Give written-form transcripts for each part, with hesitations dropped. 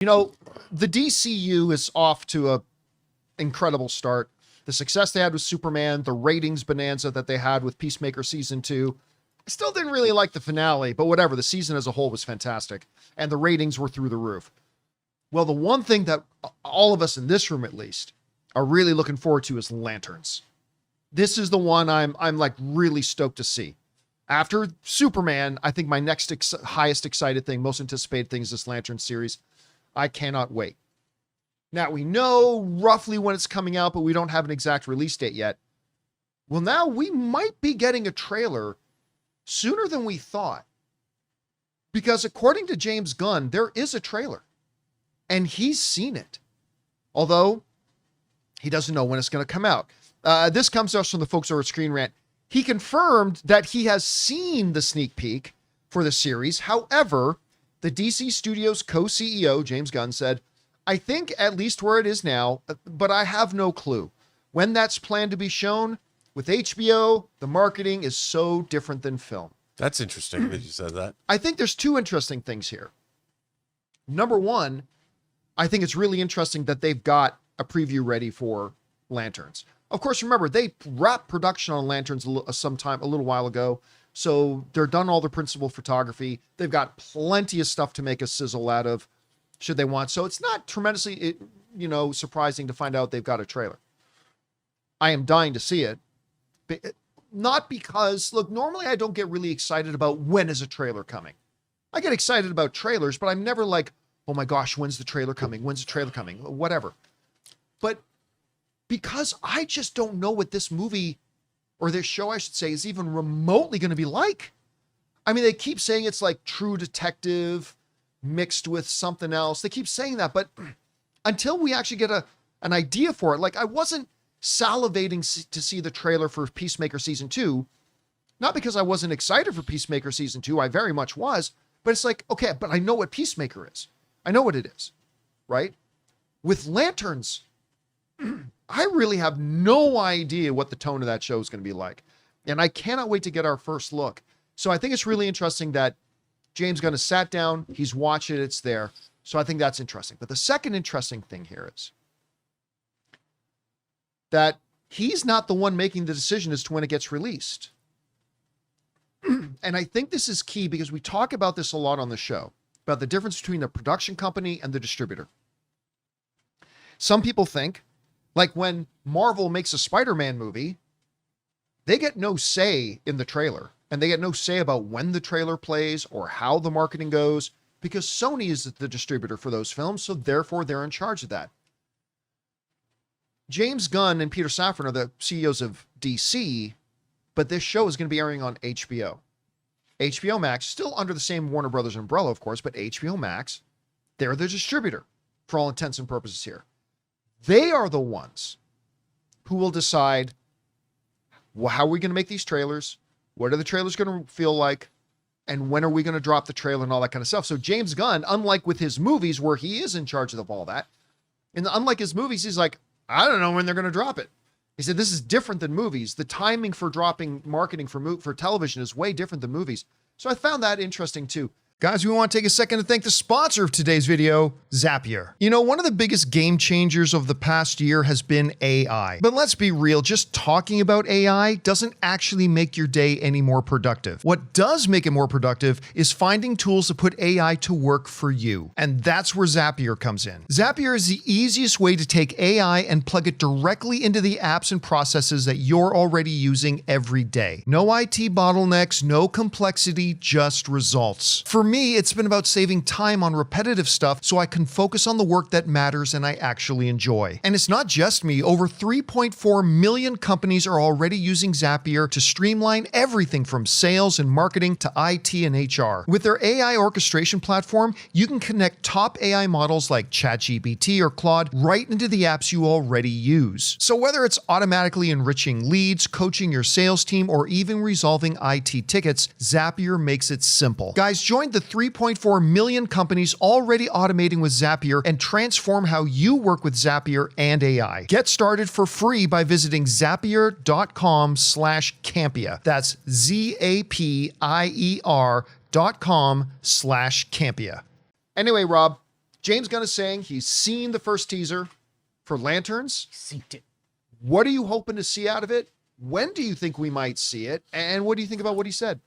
You know, the DCU is off to a incredible start. The success they had with Superman, the ratings bonanza that they had with Peacemaker Season 2. I still didn't really like the finale, but whatever. The season as a whole was fantastic, and the ratings were through the roof. Well, the one thing that all of us in this room, at least, are really looking forward to is Lanterns. This is the one I'm like really stoked to see. After Superman, I think my next highest excited thing, most anticipated thing is this Lantern series. I cannot wait. Now, we know roughly when it's coming out, but we don't have an exact release date yet. Well, now we might be getting a trailer sooner than we thought. Because according to James Gunn, there is a trailer. And he's seen it. Although, he doesn't know when it's going to come out. This comes to us from the folks over at Screen Rant. He confirmed that he has seen the sneak peek for the series. However, the DC Studios co-CEO, James Gunn, said, I think at least where it is now, but I have no clue. When that's planned to be shown, with HBO, the marketing is so different than film. That's interesting that you said that. I think there's two interesting things here. Number one, I think it's really interesting that they've got a preview ready for Lanterns. Of course, remember, they wrapped production on Lanterns a little while ago. So they're done all the principal photography. They've got plenty of stuff to make a sizzle out of, should they want. So it's not tremendously, surprising to find out they've got a trailer. I am dying to see it. But not because, look, normally I don't get really excited about when is a trailer coming. I get excited about trailers, but I'm never like, oh my gosh, when's the trailer coming? When's the trailer coming? Whatever. But because I just don't know what this movie, or this show, I should say, is even remotely going to be like. I mean, they keep saying it's like True Detective mixed with something else. They keep saying that, but until we actually get an idea for it, like I wasn't salivating to see the trailer for Peacemaker Season 2, not because I wasn't excited for Peacemaker Season 2, I very much was, but it's like, okay, but I know what Peacemaker is. I know what it is, right? With Lanterns, I really have no idea what the tone of that show is going to be like. And I cannot wait to get our first look. So I think it's really interesting that James Gunn has sat down, he's watched it, it's there. So I think that's interesting. But the second interesting thing here is that he's not the one making the decision as to when it gets released. And I think this is key because we talk about this a lot on the show, about the difference between the production company and the distributor. Some people think, like when Marvel makes a Spider-Man movie, they get no say in the trailer, and they get no say about when the trailer plays or how the marketing goes, because Sony is the distributor for those films, so therefore they're in charge of that. James Gunn and Peter Safran are the CEOs of DC, but this show is going to be airing on HBO. HBO Max, still under the same Warner Brothers umbrella, of course, but HBO Max, they're the distributor for all intents and purposes here. They are the ones who will decide, well, how are we going to make these trailers? What are the trailers going to feel like? And when are we going to drop the trailer and all that kind of stuff? So James Gunn, unlike with his movies where he is in charge of all that, and unlike his movies, he's like, I don't know when they're going to drop it. He said, this is different than movies. The timing for dropping marketing for television is way different than movies. So I found that interesting too. Guys, we want to take a second to thank the sponsor of today's video, Zapier. You know, one of the biggest game changers of the past year has been AI. But let's be real, just talking about AI doesn't actually make your day any more productive. What does make it more productive is finding tools to put AI to work for you. And that's where Zapier comes in. Zapier is the easiest way to take AI and plug it directly into the apps and processes that you're already using every day. No IT bottlenecks, no complexity, just results. For me, it's been about saving time on repetitive stuff so I can focus on the work that matters and I actually enjoy. And it's not just me. Over 3.4 million companies are already using Zapier to streamline everything from sales and marketing to IT and HR. With their AI orchestration platform, you can connect top AI models like ChatGPT or Claude right into the apps you already use. So whether it's automatically enriching leads, coaching your sales team, or even resolving IT tickets, Zapier makes it simple. Guys, join the 3.4 million companies already automating with Zapier and transform how you work with Zapier and AI. Get started for free by visiting zapier.com/Campea. That's ZAPIER.com/Campea. Anyway, Rob, James Gunn is saying he's seen the first teaser for Lanterns. Synced it. What are you hoping to see out of it? When do you think we might see it? And what do you think about what he said?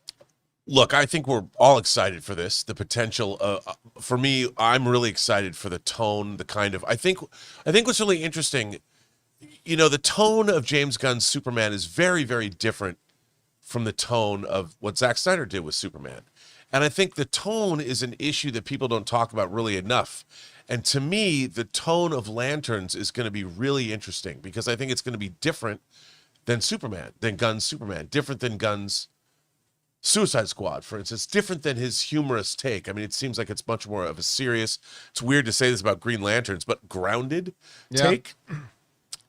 Look, I think we're all excited for this. The potential, for me, I'm really excited for the tone, the kind of, I think what's really interesting, the tone of James Gunn's Superman is very, very different from the tone of what Zack Snyder did with Superman. And I think the tone is an issue that people don't talk about really enough. And to me, the tone of Lanterns is going to be really interesting because I think it's going to be different than Gunn's Superman, different than Gunn's Suicide Squad, for instance, different than his humorous take. I mean, it seems like it's much more of a serious, it's weird to say this about Green Lanterns, but grounded take.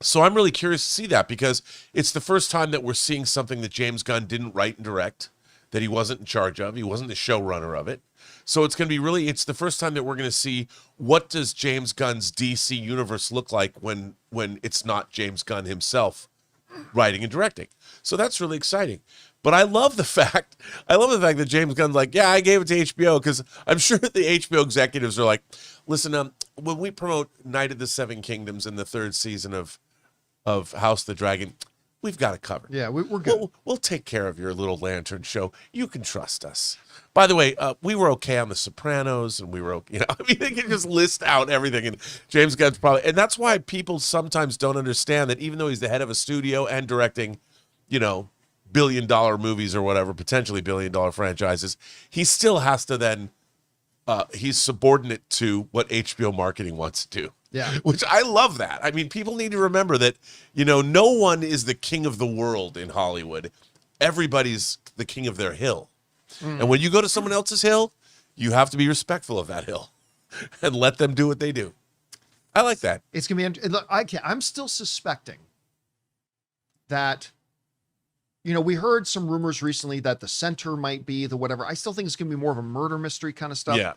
So I'm really curious to see that because it's the first time that we're seeing something that James Gunn didn't write and direct, that he wasn't in charge of. He wasn't the showrunner of it. So it's going to be it's the first time that we're going to see what does James Gunn's DC universe look like when it's not James Gunn himself writing and directing. So that's really exciting. But I love the fact that James Gunn's like, yeah, I gave it to HBO because I'm sure the HBO executives are like, listen, when we promote Night of the Seven Kingdoms in the third season of House of the Dragon, we've got it covered. Yeah, we're good. We'll take care of your little Lantern show. You can trust us. By the way, we were okay on The Sopranos, and we were okay. I mean, they can just list out everything. And James Gunn's probably, and that's why people sometimes don't understand that even though he's the head of a studio and directing, billion-dollar movies or whatever, potentially billion-dollar franchises, he still has to then, he's subordinate to what HBO marketing wants to do. Yeah. Which I love that. I mean, people need to remember that, no one is the king of the world in Hollywood. Everybody's the king of their hill. And when you go to someone else's hill, you have to be respectful of that hill and let them do what they do. I like that. It's going to be, look, I'm still suspecting that, we heard some rumors recently that the center might be the whatever. I still think it's going to be more of a murder mystery kind of stuff. Yeah.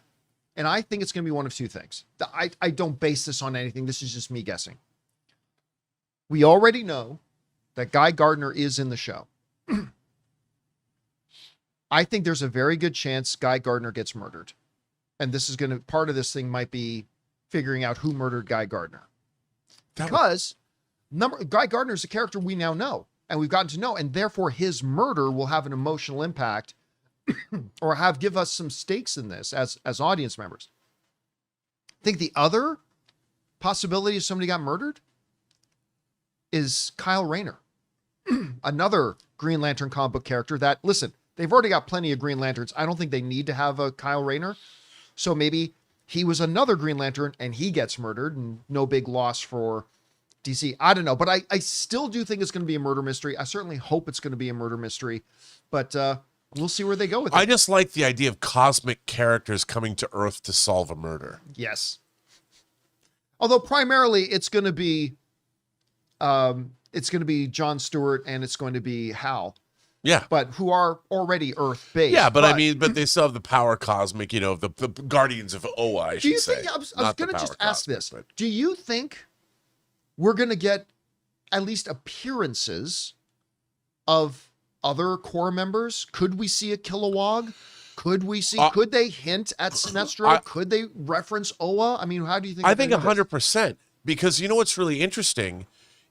And I think it's going to be one of two things. I don't base this on anything. This is just me guessing. We already know that Guy Gardner is in the show. I think there's a very good chance Guy Gardner gets murdered. And this is part of this thing might be figuring out who murdered Guy Gardner. Because Guy Gardner is a character we now know and we've gotten to know, and therefore his murder will have an emotional impact or give us some stakes in this as audience members. I think the other possibility of somebody got murdered is Kyle Rayner, another Green Lantern comic book character that, listen, they've already got plenty of Green Lanterns. I don't think they need to have a Kyle Rayner. So maybe he was another Green Lantern and he gets murdered and no big loss for DC. I don't know, but I still do think it's going to be a murder mystery. I certainly hope it's going to be a murder mystery, but we'll see where they go with it. I just like the idea of cosmic characters coming to Earth to solve a murder. Yes. Although primarily it's going to be John Stewart and it's going to be Hal. Yeah. But who are already Earth-based. Yeah, but I mean, but they still have the power cosmic, the Guardians of Oa, I should say. I was going to just ask this. But do you think we're going to get at least appearances of other core members? Could we see a Kilowog? Could they hint at Sinestro? Could they reference Oa? I mean, how do you think? I think 100%. Because what's really interesting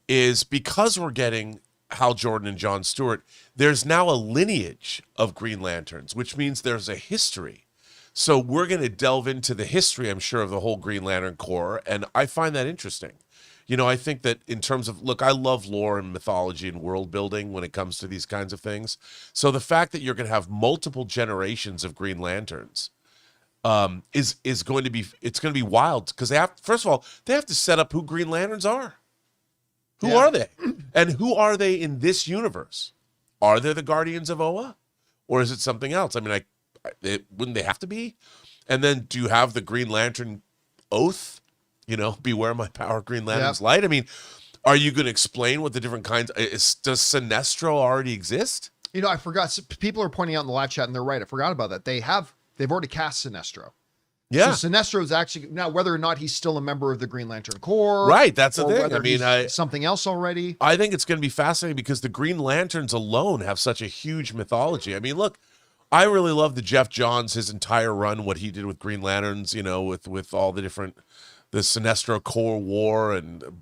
is because we're getting Hal Jordan and John Stewart, there's now a lineage of Green Lanterns, which means there's a history. So we're going to delve into the history, I'm sure, of the whole Green Lantern Corps, and I find that interesting. I think that in terms of, look, I love lore and mythology and world building when it comes to these kinds of things. So the fact that you're going to have multiple generations of Green Lanterns is going to be wild because first of all, they have to set up who Green Lanterns are. Who are they? And who are they in this universe? Are they the Guardians of Oa? Or is it something else? I mean, wouldn't they have to be? And then do you have the Green Lantern oath? Beware my power, Green Lantern's light. I mean, are you going to explain what the different kinds... does Sinestro already exist? I forgot. People are pointing out in the live chat, and they're right. I forgot about that. They've already cast Sinestro. Yeah. So Sinestro is actually now whether or not he's still a member of the Green Lantern Corps. Right. That's the thing. I mean, something else already. I think it's going to be fascinating because the Green Lanterns alone have such a huge mythology. I mean, look, I really love the Jeff Johns, his entire run, what he did with Green Lanterns, with all the Sinestro Corps War and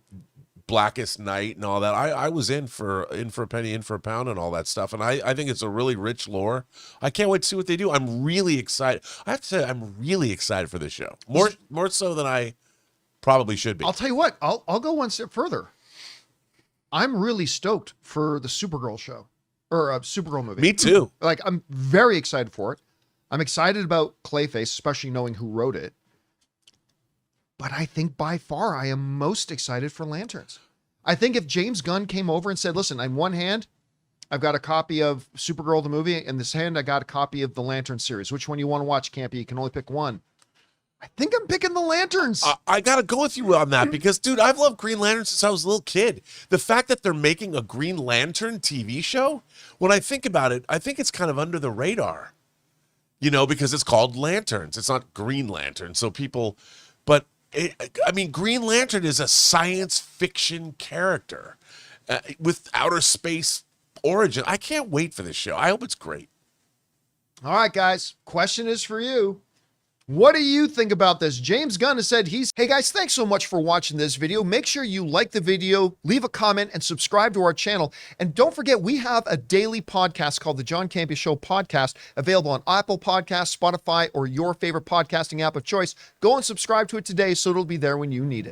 Blackest Night and all that. I was in for a penny, in for a pound, and all that stuff. And I think it's a really rich lore. I can't wait to see what they do. I'm really excited. I have to say, I'm really excited for this show. More so than I probably should be. I'll tell you what, I'll go one step further. I'm really stoked for the Supergirl show, or a Supergirl movie. Me too. Like, I'm very excited for it. I'm excited about Clayface, especially knowing who wrote it. But I think by far I am most excited for Lanterns. I think if James Gunn came over and said, listen, on one hand, I've got a copy of Supergirl, the movie. In this hand, I got a copy of the Lantern series. Which one you want to watch, Campy? You can only pick one. I think I'm picking the Lanterns. I got to go with you on that because, dude, I've loved Green Lantern since I was a little kid. The fact that they're making a Green Lantern TV show, when I think about it, I think it's kind of under the radar, because it's called Lanterns. It's not Green Lantern. So people, but Green Lantern is a science fiction character with outer space origin. I can't wait for this show. I hope it's great. All right, guys. Question is for you. What do you think about this? James Gunn has said hey guys, thanks so much for watching this video. Make sure you like the video, leave a comment, and subscribe to our channel. And don't forget, we have a daily podcast called the John Campea Show podcast, available on Apple Podcasts, Spotify, or your favorite podcasting app of choice. Go and subscribe to it today so it'll be there when you need it.